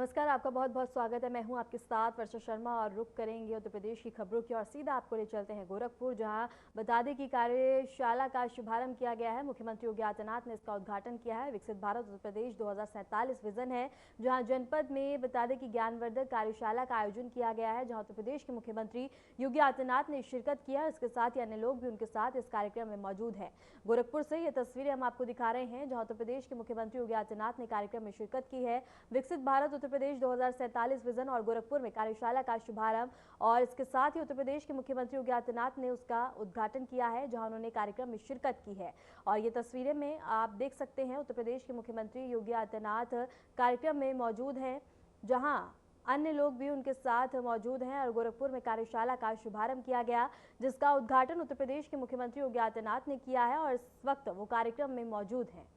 नमस्कार, आपका बहुत बहुत स्वागत है। मैं हूं आपके साथ वर्षा शर्मा और रुक करेंगे उत्तर प्रदेश की खबरों की और सीधा आपको ले चलते हैं गोरखपुर, जहां बता दें कि कार्यशाला का शुभारंभ किया गया है। मुख्यमंत्री योगी आदित्यनाथ ने इसका उद्घाटन किया है। विकसित भारत उत्तर प्रदेश 2047 विजन है, जहां जनपद में बता दें कि ज्ञानवर्धक कार्यशाला का आयोजन किया गया है, जहां उत्तर प्रदेश के मुख्यमंत्री योगी आदित्यनाथ ने शिरकत किया। इसके साथ ही अन्य लोग भी उनके साथ इस कार्यक्रम में मौजूद है। गोरखपुर से ये तस्वीरें हम आपको दिखा रहे हैं, जहां उत्तर प्रदेश के मुख्यमंत्री योगी आदित्यनाथ ने कार्यक्रम में शिरकत की है। विकसित भारत उत्तर प्रदेश 2047 विजन और गोरखपुर में कार्यशाला का शुभारंभ, और इसके साथ ही उत्तर प्रदेश के मुख्यमंत्री योगी आदित्यनाथ ने उसका उद्घाटन किया है, जहां उन्होंने कार्यक्रम में शिरकत की है। और ये तस्वीरें में आप देख सकते हैं, उत्तर प्रदेश के मुख्यमंत्री योगी आदित्यनाथ कार्यक्रम में मौजूद हैं, जहां अन्य लोग भी उनके साथ मौजूद हैं। और गोरखपुर में कार्यशाला का शुभारंभ किया गया, जिसका उद्घाटन उत्तर प्रदेश के मुख्यमंत्री योगी आदित्यनाथ ने किया है, और इस वक्त वो कार्यक्रम में मौजूद हैं।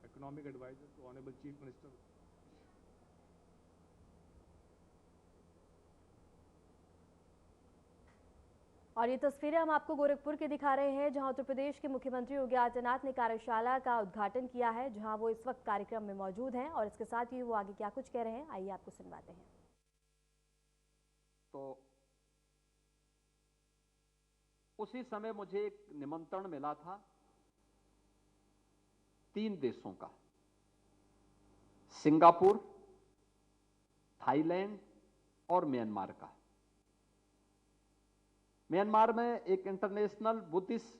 Economic advisor to Honorable Chief Minister. और ये तस्वीरें हम आपको गोरखपुर के दिखा रहे हैं, जहां उत्तर प्रदेश के मुख्यमंत्री योगी आदित्यनाथ ने कार्यशाला का उद्घाटन किया है, जहां वो इस वक्त कार्यक्रम में मौजूद हैं। और इसके साथ ही वो आगे क्या कुछ कह रहे हैं, आइए आपको सुनवाते हैं। तो उसी समय मुझे एक निमंत्रण मिला था 3 देशों का, सिंगापुर, थाईलैंड और म्यांमार का। म्यांमार में एक इंटरनेशनल बुद्धिस्ट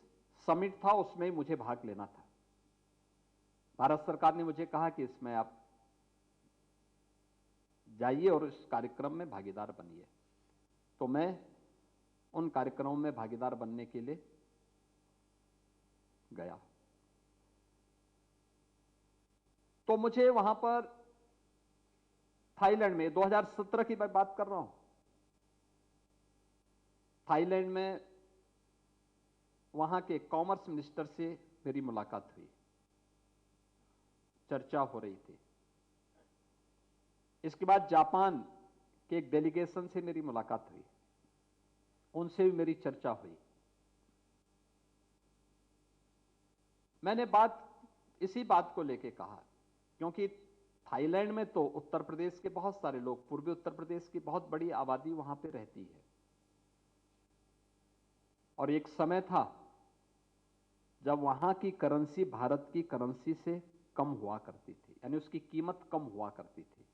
समिट था, उसमें मुझे भाग लेना था। भारत सरकार ने मुझे कहा कि इसमें आप जाइए और इस कार्यक्रम में भागीदार बनिए। तो मैं उन कार्यक्रमों में भागीदार बनने के लिए गया। तो मुझे वहां पर थाईलैंड में 2017 की मैं बात कर रहा हूं, थाईलैंड में वहां के कॉमर्स मिनिस्टर से मेरी मुलाकात हुई, चर्चा हो रही थी। इसके बाद जापान के एक डेलीगेशन से मेरी मुलाकात हुई, उनसे भी मेरी चर्चा हुई। मैंने इसी बात को लेके कहा, क्योंकि थाईलैंड में तो उत्तर प्रदेश के बहुत सारे लोग, पूर्वी उत्तर प्रदेश की बहुत बड़ी आबादी वहां पे रहती है। और एक समय था जब वहां की करेंसी भारत की करेंसी से कम हुआ करती थी, यानी उसकी कीमत कम हुआ करती थी।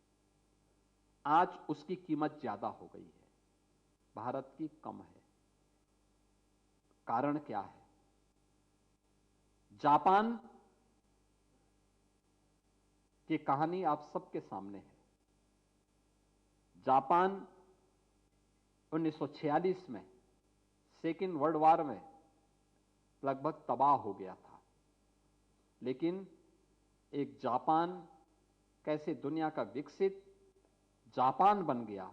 आज उसकी कीमत ज्यादा हो गई है, भारत की कम है। कारण क्या है? जापान की कहानी आप सबके सामने है। जापान 1946 में सेकेंड वर्ल्ड वॉर में लगभग तबाह हो गया था, लेकिन एक जापान कैसे दुनिया का विकसित जापान बन गया,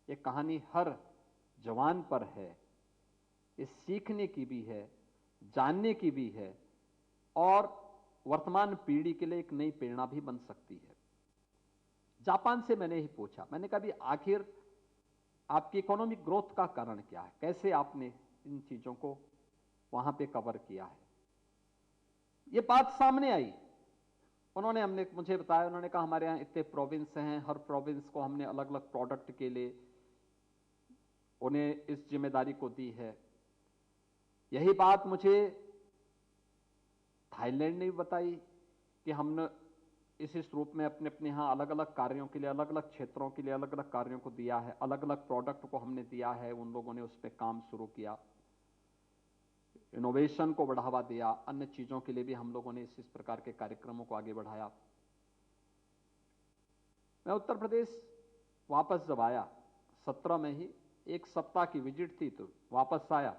ये कहानी हर जवान पर है। ये सीखने की भी है, जानने की भी है, और वर्तमान पीढ़ी के लिए एक नई प्रेरणा भी बन सकती है। जापान से मैंने ही पूछा, मैंने कहा भी आखिर आपकी इकोनॉमिक ग्रोथ का कारण क्या है, कैसे आपने इन चीजों को वहां पे कवर किया है। ये बात सामने आई, हमने मुझे बताया, उन्होंने कहा हमारे यहाँ इतने प्रोविंस हैं, हर प्रोविंस को हमने अलग अलग प्रोडक्ट के लिए उन्हें इस जिम्मेदारी को दी है। यही बात मुझे थाईलैंड ने भी बताई कि हमने इस रूप में अपने अपने यहाँ अलग अलग कार्यों के लिए, अलग अलग क्षेत्रों के लिए अलग अलग कार्यों को दिया है, अलग अलग प्रोडक्ट को हमने दिया है। उन लोगों ने उस पर काम शुरू किया, इनोवेशन को बढ़ावा दिया, अन्य चीजों के लिए भी हम लोगों ने इस प्रकार के कार्यक्रमों को आगे बढ़ाया। मैं उत्तर प्रदेश वापस जब आया 17 में ही, एक सप्ताह की विजिट थी, तो वापस आया।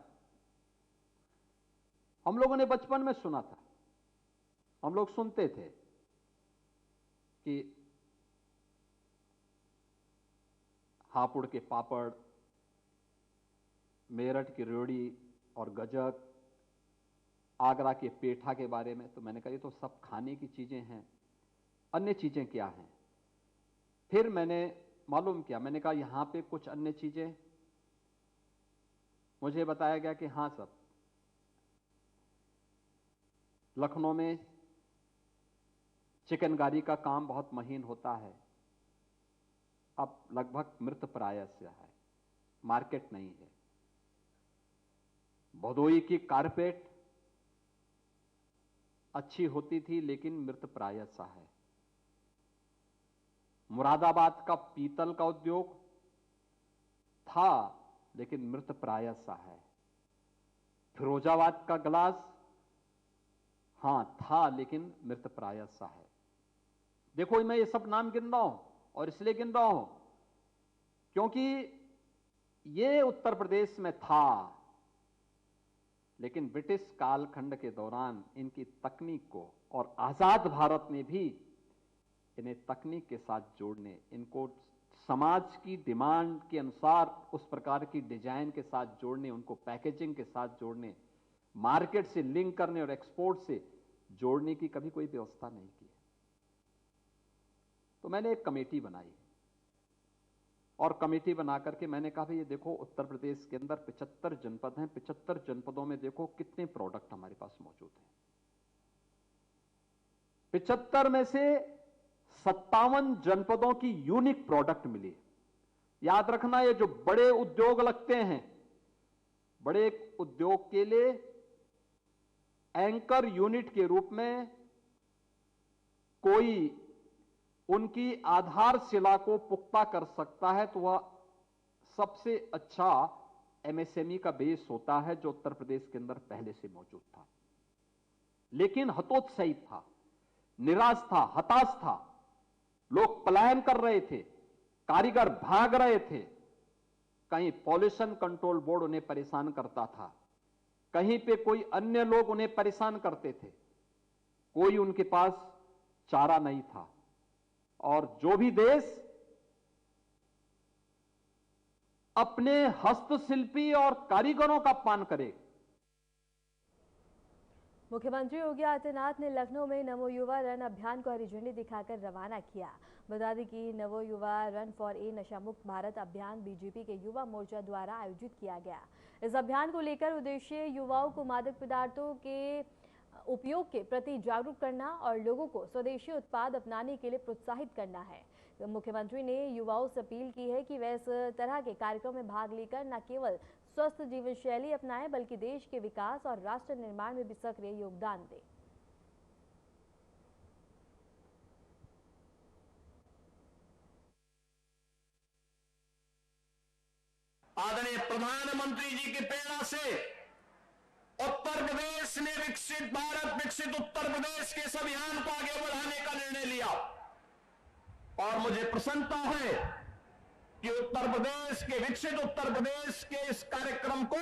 हम लोगों ने बचपन में सुना था, हम लोग सुनते थे कि हापुड़ के पापड़, मेरठ की रेवड़ी और गजक, आगरा के पेठा के बारे में। तो मैंने कहा ये तो सब खाने की चीजें हैं, अन्य चीजें क्या हैं? फिर मैंने मालूम किया, मैंने कहा यहां पे कुछ अन्य चीजें मुझे बताया गया कि हाँ सर, लखनऊ में चिकनकारी का काम बहुत महीन होता है, अब लगभग मृत प्राय से है, मार्केट नहीं है। भदोई की कारपेट अच्छी होती थी लेकिन मृत प्राय सा है। मुरादाबाद का पीतल का उद्योग था लेकिन मृत प्राय सा है। फिरोजाबाद का ग्लास हां था लेकिन मृत प्राय सा है। देखो मैं ये सब नाम गिन रहा हूं और इसलिए गिन रहा हूं क्योंकि ये उत्तर प्रदेश में था, लेकिन ब्रिटिश कालखंड के दौरान इनकी तकनीक को और आजाद भारत में भी इन्हें तकनीक के साथ जोड़ने, इनको समाज की डिमांड के अनुसार उस प्रकार की डिजाइन के साथ जोड़ने, उनको पैकेजिंग के साथ जोड़ने, मार्केट से लिंक करने और एक्सपोर्ट से जोड़ने की कभी कोई व्यवस्था नहीं की। तो मैंने एक कमेटी बनाई और कमेटी बना करके मैंने कहा भाई ये देखो उत्तर प्रदेश के अंदर 75 जनपद हैं, 75 जनपदों में देखो कितने प्रोडक्ट हमारे पास मौजूद हैं। 75 में से 57 जनपदों की यूनिक प्रोडक्ट मिली। याद रखना ये जो बड़े उद्योग लगते हैं, बड़े उद्योग के लिए एंकर यूनिट के रूप में कोई उनकी आधारशिला को पुख्ता कर सकता है तो वह सबसे अच्छा एमएसएमई का बेस होता है जो उत्तर प्रदेश के अंदर पहले से मौजूद था। लेकिन हतोत्साही था, निराश था, हताश था, लोग पलायन कर रहे थे, कारीगर भाग रहे थे। कहीं पॉल्यूशन कंट्रोल बोर्ड उन्हें परेशान करता था, कहीं पे कोई अन्य लोग उन्हें परेशान करते थे, कोई उनके पास चारा नहीं था। और जो भी देश अपने हस्तशिल्पी और कारीगरों का अपमान करे। मुख्यमंत्री योगी आदित्यनाथ ने लखनऊ में नमो युवा रन अभियान को हरी झंडी दिखाकर रवाना किया। बता दें कि नमो युवा रन फॉर ए नशा मुक्त भारत अभियान बीजेपी के युवा मोर्चा द्वारा आयोजित किया गया। इस अभियान को लेकर उद्देश्य युवाओं को मादक पदार्थों के उपयोग के प्रति जागरूक करना और लोगों को स्वदेशी उत्पाद अपनाने के लिए प्रोत्साहित करना है। तो मुख्यमंत्री ने युवाओं से अपील की है कि वे इस तरह के कार्यक्रम में भाग लेकर न केवल स्वस्थ जीवन शैली अपनाएं बल्कि देश के विकास और राष्ट्र निर्माण में भी सक्रिय योगदान दें। आदरणीय प्रधानमंत्री जी की प्रेरणा से उत्तर प्रदेश ने विकसित भारत विकसित उत्तर प्रदेश के इस अभियान को आगे बढ़ाने का निर्णय लिया और मुझे प्रसन्नता है कि उत्तर प्रदेश के विकसित उत्तर प्रदेश के इस कार्यक्रम को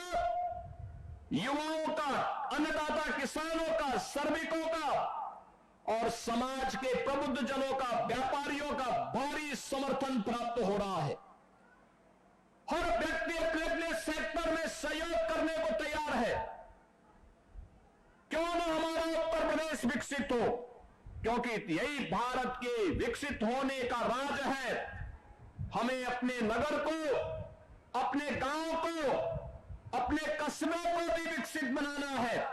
युवाओं का, अन्नदाता किसानों का, श्रमिकों का और समाज के प्रबुद्ध जनों का, व्यापारियों का भारी समर्थन प्राप्त हो रहा है। हर व्यक्ति अपने अपने सेक्टर में सहयोग करने को तैयार है। क्यों ना हमारा उत्तर प्रदेश विकसित हो, क्योंकि यही भारत के विकसित होने का राज है। हमें अपने नगर को, अपने गांव को, अपने कस्बे को भी विकसित बनाना है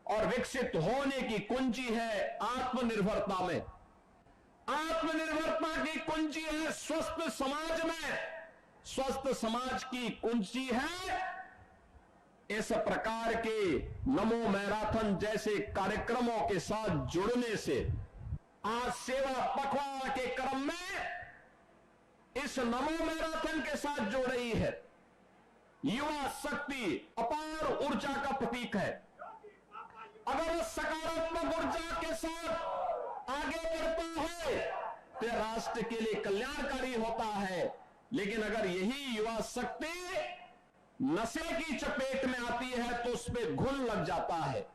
और विकसित होने की कुंजी है आत्मनिर्भरता में। आत्मनिर्भरता की कुंजी है स्वस्थ समाज में, स्वस्थ समाज की कुंजी है इस प्रकार के नमो मैराथन जैसे कार्यक्रमों के साथ जुड़ने से। आज सेवा पखवाड़ा के क्रम में इस नमो मैराथन के साथ जुड़ रही है। युवा शक्ति अपार ऊर्जा का प्रतीक है। अगर सकारात्मक ऊर्जा के साथ आगे बढ़ता है तो राष्ट्र के लिए कल्याणकारी होता है। लेकिन अगर यही युवा शक्ति नशे की चपेट में आती है तो उस पर घुन लग जाता है।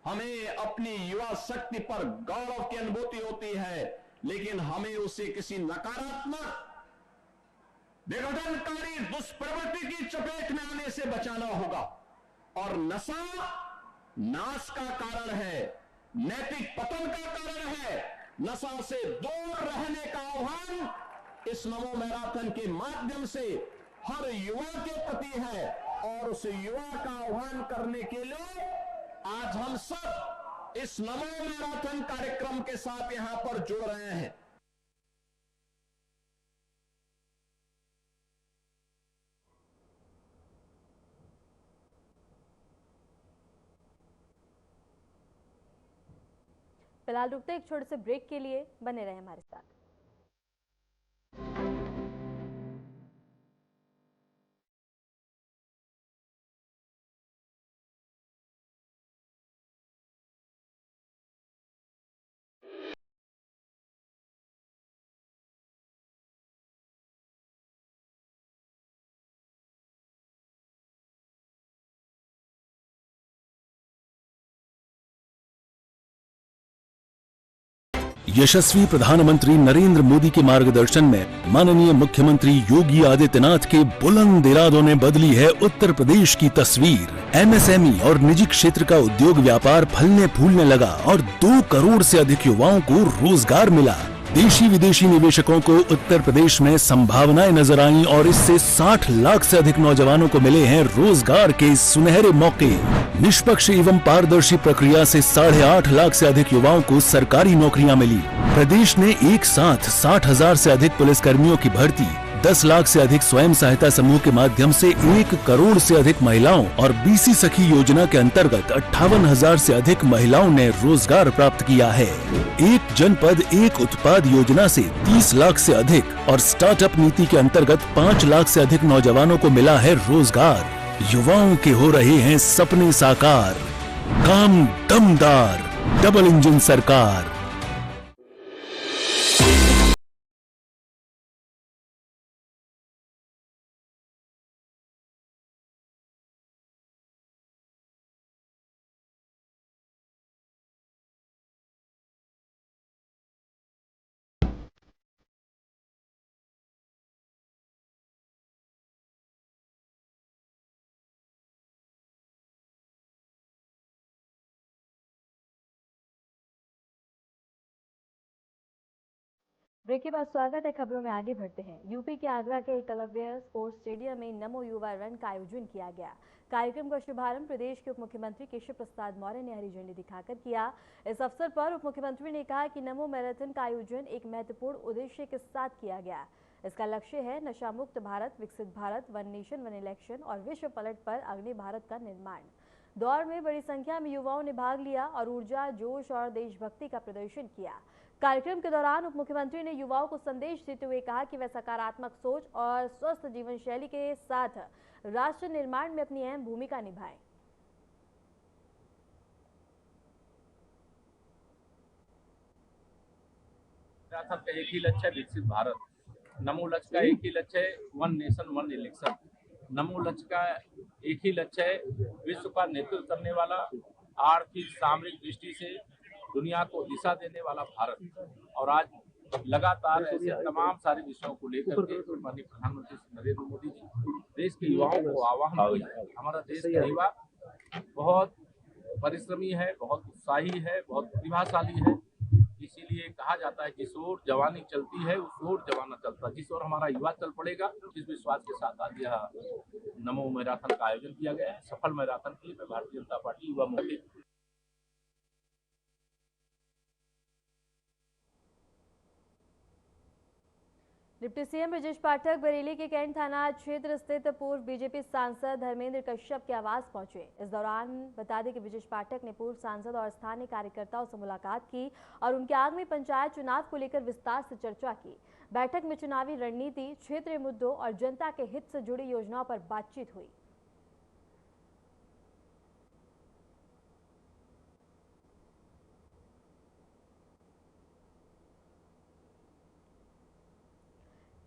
हमें अपनी युवा शक्ति पर गौरव की अनुभूति होती है, लेकिन हमें उसे किसी नकारात्मक विघटनकारी दुष्प्रवृत्ति की चपेट में आने से बचाना होगा। और नशा नाश का कारण है, नैतिक पतन का कारण है। नशा से दूर रहने का आह्वान इस नमो मैराथन के माध्यम से हर युवा के प्रति है। और उस युवा का आह्वान करने के लिए आज हम सब इस नमो मैराथन कार्यक्रम के साथ यहां पर जुड़ रहे हैं। फिलहाल रुकते एक छोटे से ब्रेक के लिए, बने रहे हमारे साथ। यशस्वी प्रधानमंत्री नरेंद्र मोदी के मार्गदर्शन में माननीय मुख्यमंत्री योगी आदित्यनाथ के बुलंद इरादों ने बदली है उत्तर प्रदेश की तस्वीर। एमएसएमई और निजी क्षेत्र का उद्योग व्यापार फलने फूलने लगा और 2 करोड़ से अधिक युवाओं को रोजगार मिला। देशी विदेशी निवेशकों को उत्तर प्रदेश में संभावनाएं नजर आईं और इससे 60 लाख से अधिक नौजवानों को मिले हैं रोजगार के सुनहरे मौके। निष्पक्ष एवं पारदर्शी प्रक्रिया से 8.5 लाख से अधिक युवाओं को सरकारी नौकरियां मिली। प्रदेश ने एक साथ 60,000 से अधिक पुलिसकर्मियों की भर्ती, 10 लाख से अधिक स्वयं सहायता समूह के माध्यम से 1 करोड़ से अधिक महिलाओं और बीसी सखी योजना के अंतर्गत 58,000 से अधिक महिलाओं ने रोजगार प्राप्त किया है। एक जनपद एक उत्पाद योजना से 30 लाख से अधिक और स्टार्टअप नीति के अंतर्गत 5 लाख से अधिक नौजवानों को मिला है रोजगार। युवाओं के हो रहे हैं सपने साकार। काम दमदार, डबल इंजन सरकार। ब्रेक के बाद स्वागत है। खबरों में आगे बढ़ते हैं। यूपी के आगरा के एकलव्य स्पोर्ट्स स्टेडियम में नमो युवा रन का आयोजन किया गया। कार्यक्रम का शुभारंभ प्रदेश के उप मुख्यमंत्री केशव प्रसाद मौर्य ने हरी झंडी दिखाकर किया। इस अवसर पर उप मुख्यमंत्री ने कहा कि नमो मैराथन का आयोजन एक महत्वपूर्ण उद्देश्य के साथ किया गया। इसका लक्ष्य है नशा मुक्त भारत, विकसित Bharat, one nation one election और विश्व पलट पर अग्नि भारत का निर्माण। दौड़ में बड़ी संख्या में युवाओं ने भाग लिया और ऊर्जा, जोश और देशभक्ति का प्रदर्शन किया। कार्यक्रम के दौरान उप मुख्यमंत्री ने युवाओं को संदेश देते हुए कहा कि वे सकारात्मक सोच और स्वस्थ जीवन शैली के साथ राष्ट्र निर्माण में अपनी अहम भूमिका निभाएं। मैराथन का एक ही लक्ष्य है, विकसित भारत। नमो लक्ष्य का एक ही लक्ष्य है, वन नेशन वन इलेक्शन। नमो लक्ष्य का एक ही लक्ष्य है, विश्व का नेतृत्व करने वाला, आर्थिक सामरिक दृष्टि से दुनिया को दिशा देने वाला भारत। और आज लगातार ऐसे तमाम सारे विषयों को लेकर के माननीय प्रधानमंत्री नरेंद्र मोदी जी देश के युवाओं को आह्वान किया। हमारा देश का युवा बहुत परिश्रमी है, बहुत उत्साही है, बहुत प्रतिभाशाली है। इसीलिए कहा जाता है जिस ओर जवानी चलती है उस ओर जमाना चलता है। जिस ओर हमारा युवा चल पड़ेगा, इस विश्वास के साथ आज यह नमो मैराथन का आयोजन किया गया है। सफल मैराथन के लिए मैं Bharatiya Janata party Yuva Morcha deputy CM Brajesh Pathak Bareilly के कैंट थाना क्षेत्र स्थित पूर्व बीजेपी सांसद धर्मेंद्र कश्यप के आवास पहुंचे। इस दौरान बता दें कि ब्रजेश पाठक ने पूर्व सांसद और स्थानीय कार्यकर्ताओं से मुलाकात की और उनके आगामी पंचायत चुनाव को लेकर विस्तार से चर्चा की। बैठक में चुनावी रणनीति, क्षेत्रीय मुद्दों और जनता के हित से जुड़ी योजनाओं पर बातचीत हुई।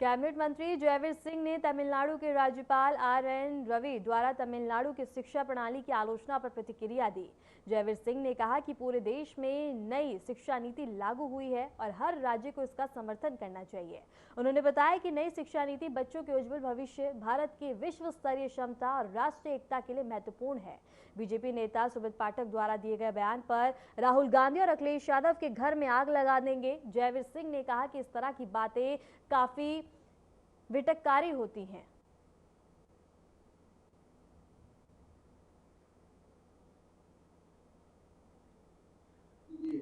कैबिनेट मंत्री जयवीर सिंह ने तमिलनाडु के राज्यपाल आर.एन. रवि द्वारा तमिलनाडु की शिक्षा प्रणाली की आलोचना पर प्रतिक्रिया दी। जयवीर सिंह ने कहा कि पूरे देश में नई शिक्षा नीति लागू हुई है और हर राज्य को इसका समर्थन करना चाहिए। उन्होंने बताया कि नई शिक्षा नीति बच्चों के उज्जवल भविष्य, भारत की विश्व स्तरीय क्षमता और राष्ट्रीय एकता के लिए महत्वपूर्ण है। बीजेपी नेता सुब्रत पाठक द्वारा दिए गए बयान पर राहुल गांधी और अखिलेश यादव के घर में आग लगा देंगे। जयवीर सिंह ने कहा कि इस तरह की बातें काफी विटककारी होती हैं।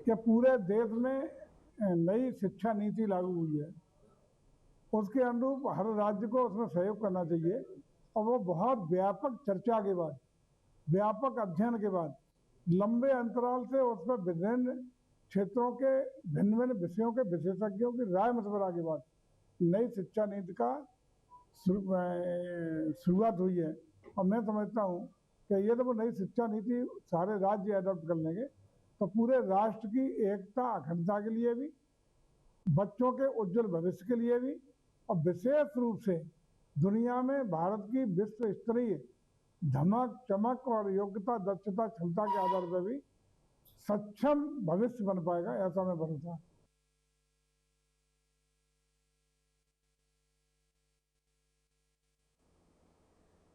कि पूरे देश में नई शिक्षा नीति लागू हुई है, उसके अनुरूप हर राज्य को उसमें सहयोग करना चाहिए और वो बहुत व्यापक चर्चा के बाद, व्यापक अध्ययन के बाद, लंबे अंतराल से उसमें विभिन्न क्षेत्रों के भिन्न भिन्न विषयों के विशेषज्ञों की राय मशवरा के बाद नई शिक्षा नीति का शुरुआत हुई है। और मैं समझता हूँ कि ये तो वो नई शिक्षा नीति सारे राज्य अडॉप्ट कर लेंगे तो पूरे राष्ट्र की एकता अखंडता के लिए भी, बच्चों के उज्जवल भविष्य के लिए भी, और विशेष रूप से दुनिया में भारत की विश्व स्तरीय धमक चमक और योग्यता दक्षता क्षमता के आधार पर भी सक्षम भविष्य बन पाएगा, ऐसा मैं भरोसा।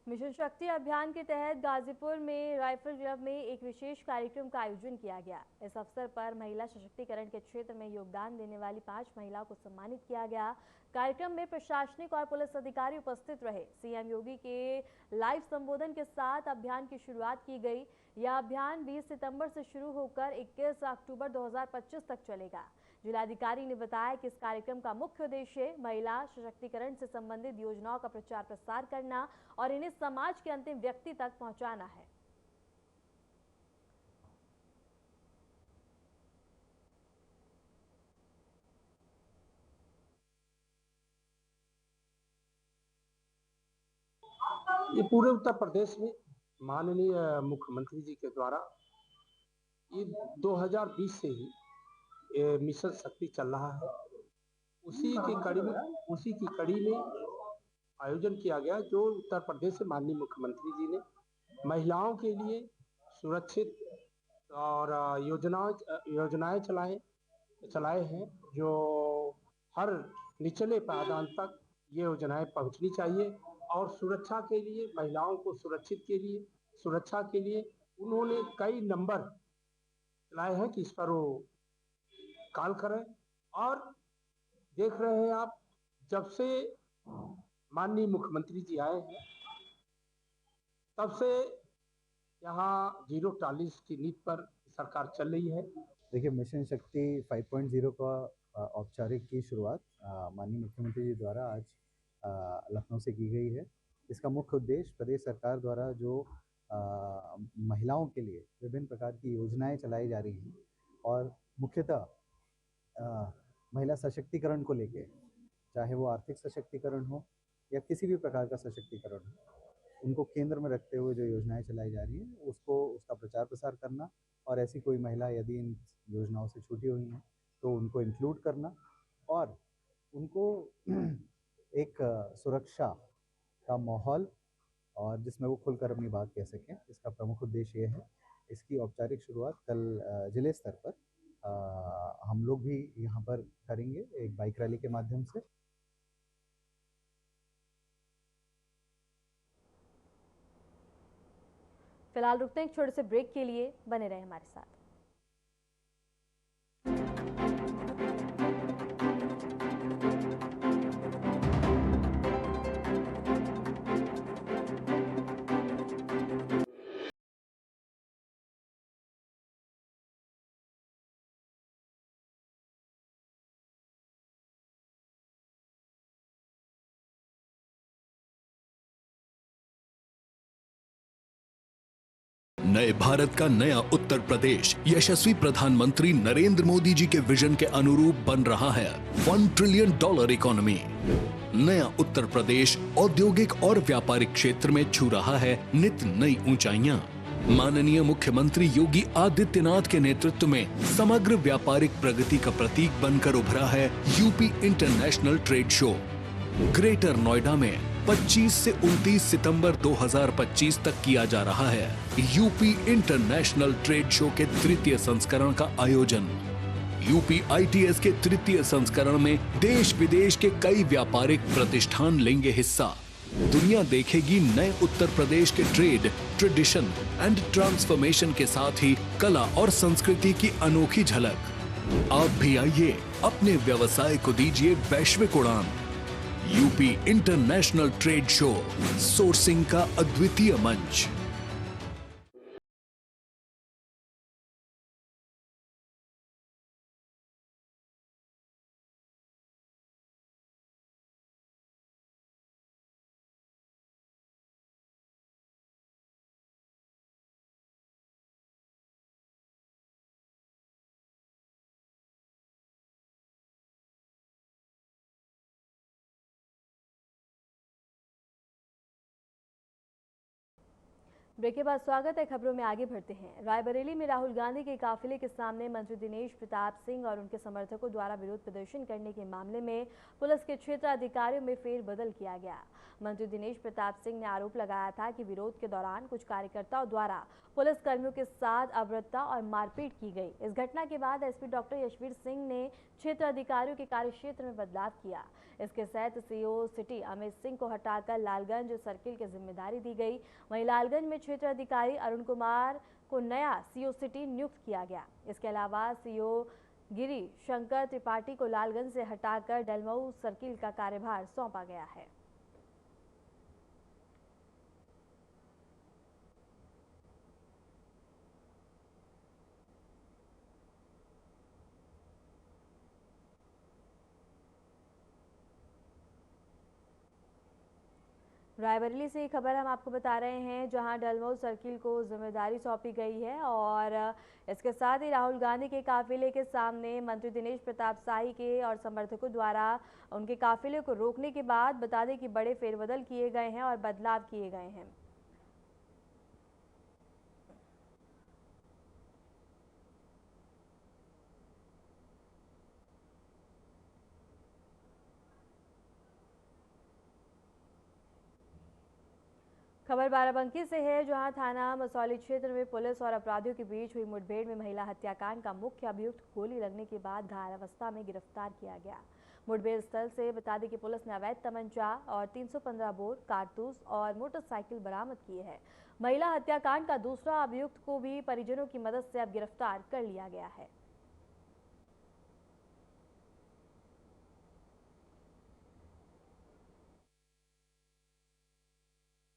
मिशन शक्ति अभियान के तहत गाजीपुर में राइफल क्लब में एक विशेष कार्यक्रम का आयोजन किया गया। इस अवसर पर महिला सशक्तिकरण के क्षेत्र में योगदान देने वाली 5 महिलाओं को सम्मानित किया गया। कार्यक्रम में प्रशासनिक और पुलिस अधिकारी उपस्थित रहे। सीएम योगी के लाइव संबोधन के साथ अभियान की शुरुआत की गई। यह अभियान 20 सितंबर से शुरू होकर 21 अक्टूबर 2025 तक चलेगा। जिलाधिकारी ने बताया कि इस कार्यक्रम का मुख्य उद्देश्य महिला सशक्तिकरण से संबंधित योजनाओं का प्रचार प्रसार करना और इन्हें समाज के अंतिम व्यक्ति तक पहुंचाना है। ये पूरे उत्तर प्रदेश में माननीय मुख्यमंत्री जी के द्वारा ये 2020 से ही मिशन शक्ति चल रहा है। उसी की कड़ी में आयोजन किया गया जो उत्तर प्रदेश से माननीय मुख्यमंत्री जी ने महिलाओं के लिए सुरक्षित और योजनाएं चलाए हैं, जो हर निचले पायदान तक ये योजनाएं पहुंचनी चाहिए। और सुरक्षा के लिए, महिलाओं को सुरक्षा के लिए उन्होंने कई नंबर चलाए हैं कि इस पर वो कॉल करें। और देख रहे हैं आप, जब से माननीय मुख्यमंत्री जी आए हैं तब से यहाँ 0 टॉलरेंस की नीति पर सरकार चल रही है। देखिए, मिशन शक्ति 5.0 का औपचारिक की शुरुआत माननीय मुख्यमंत्री जी द्वारा आज लखनऊ से की गई है। इसका मुख्य उद्देश्य प्रदेश सरकार द्वारा जो महिलाओं के लिए विभिन्न प्रकार की योजनाएं चलाई जा रही हैं और मुख्यतः महिला सशक्तिकरण को लेके, चाहे वो आर्थिक सशक्तिकरण हो या किसी भी प्रकार का सशक्तिकरण हो, उनको केंद्र में रखते हुए जो योजनाएं चलाई जा रही हैं उसका प्रचार प्रसार करना और ऐसी कोई महिला यदि इन योजनाओं से छूटी हुई हैं तो उनको इंक्लूड करना और उनको एक सुरक्षा का माहौल और जिसमें वो खुलकर अपनी बात कह सकें, इसका प्रमुख उद्देश्य ये है। इसकी औपचारिक शुरुआत कल जिले स्तर पर हम लोग भी यहाँ पर करेंगे एक बाइक रैली के माध्यम से। फिलहाल रुकते हैं एक छोटे से ब्रेक के लिए, बने रहे हमारे साथ। नए भारत का नया उत्तर प्रदेश यशस्वी प्रधानमंत्री नरेंद्र मोदी जी के विजन के अनुरूप बन रहा है। $1 ट्रिलियन इकोनॉमी। नया उत्तर प्रदेश औद्योगिक और व्यापारिक क्षेत्र में छू रहा है नित नई ऊंचाइयां। माननीय मुख्यमंत्री योगी आदित्यनाथ के नेतृत्व में समग्र व्यापारिक प्रगति का प्रतीक बनकर उभरा है UP international trade show. Greater Noida में 25 से 29 सितंबर 2025 तक किया जा रहा है यूपी इंटरनेशनल ट्रेड शो के 3य संस्करण का आयोजन। यूपी ITS के 3य संस्करण में देश विदेश के कई व्यापारिक प्रतिष्ठान लेंगे हिस्सा। दुनिया देखेगी नए उत्तर प्रदेश के ट्रेड, ट्रेडिशन एंड ट्रांसफॉर्मेशन के साथ ही कला और संस्कृति की अनोखी झलक। आप भी आइए, अपने व्यवसाय को दीजिए वैश्विक उड़ान। UP international trade show, sourcing का अद्वितीय मंच। ब्रेक के बाद स्वागत है। खबरों में आगे बढ़ते हैं। रायबरेली में राहुल गांधी के काफिले के सामने मंत्री दिनेश प्रताप सिंह और उनके समर्थकों द्वारा विरोध प्रदर्शन करने के मामले में पुलिस के क्षेत्राधिकारियों में फेरबदल किया गया। मंत्री दिनेश प्रताप सिंह ने आरोप लगाया था कि विरोध के दौरान कुछ कार्यकर्ताओं द्वारा पुलिस कर्मियों के साथ अभद्रता और मारपीट की गई। इस घटना के बाद एसपी डॉक्टर यशवीर सिंह ने क्षेत्राधिकारियों के कार्यक्षेत्र में बदलाव किया। इसके तहत सीओ सिटी अमित सिंह को हटाकर लालगंज सर्किल की जिम्मेदारी दी गई। वहीं लालगंज में क्षेत्राधिकारी अरुण कुमार को नया सीओ सिटी नियुक्त किया गया। इसके अलावा सीओ गिरी शंकर त्रिपाठी को लालगंज से हटाकर डलमऊ सर्किल का कार्यभार सौंपा गया है। रायबरेली से खबर हम आपको बता रहे हैं, जहां डलमऊ सर्किल को जिम्मेदारी सौंपी गई है और इसके साथ ही राहुल गांधी के काफिले के सामने मंत्री दिनेश प्रताप शाही के और समर्थकों द्वारा उनके काफिले को रोकने के बाद बता दें कि बड़े फेरबदल किए गए हैं और बदलाव किए गए हैं। खबर बाराबंकी से है, जहां थाना मसौली क्षेत्र में पुलिस और अपराधियों के बीच हुई मुठभेड़ में महिला हत्याकांड का मुख्य अभियुक्त गोली लगने के बाद घायल अवस्था में गिरफ्तार किया गया। मुठभेड़ स्थल से बता दें कि पुलिस ने अवैध तमंचा और 315 बोर कारतूस और मोटरसाइकिल बरामद किए हैं। महिला हत्याकांड का दूसरा अभियुक्त को भी परिजनों की मदद से अब गिरफ्तार कर लिया गया है।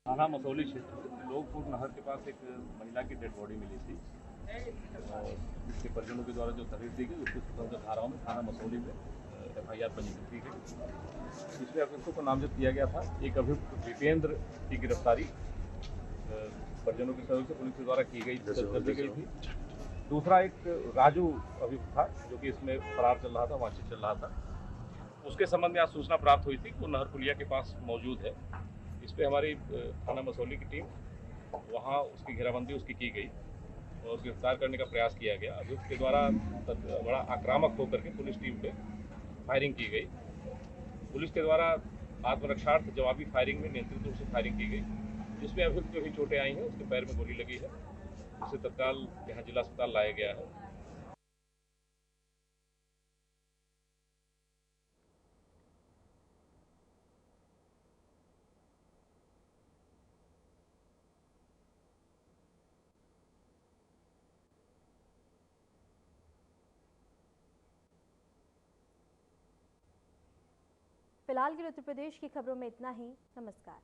थाना मसौली क्षेत्र में लोगपुर नहर के पास एक महिला की डेड बॉडी मिली थी और इसके परिजनों के द्वारा जो तहरीर दी गई उसकी स्वतंत्र धाराओं में थाना मसौली में FIR पंजीकृत की गई। दूसरे अभियुक्तों को नामजद किया गया था। एक अभियुक्त दीपेंद्र की गिरफ्तारी परिजनों के सहयोग से पुलिस के द्वारा की गई थी। दूसरा एक राजू अभियुक्त था जो कि इसमें फरार चल रहा था, वांछित चल रहा था। उसके संबंध में आज सूचना प्राप्त हुई थी कि वो नहर पुलिया के पास मौजूद है। इस पर हमारी थाना मसौली की टीम वहाँ उसकी घेराबंदी उसकी की गई और गिरफ्तार करने का प्रयास किया गया। अभियुक्त के द्वारा बड़ा आक्रामक होकर के पुलिस टीम पे फायरिंग की गई। पुलिस के द्वारा आत्मरक्षार्थ जवाबी फायरिंग में नियंत्रित रूप से फायरिंग की गई, जिसमें अभियुक्त को भी चोटें आई हैं। उसके पैर में गोली लगी है, उसे तत्काल यहाँ जिला अस्पताल लाया गया है। फिलहाल के लिए उत्तर प्रदेश की खबरों में इतना ही। नमस्कार।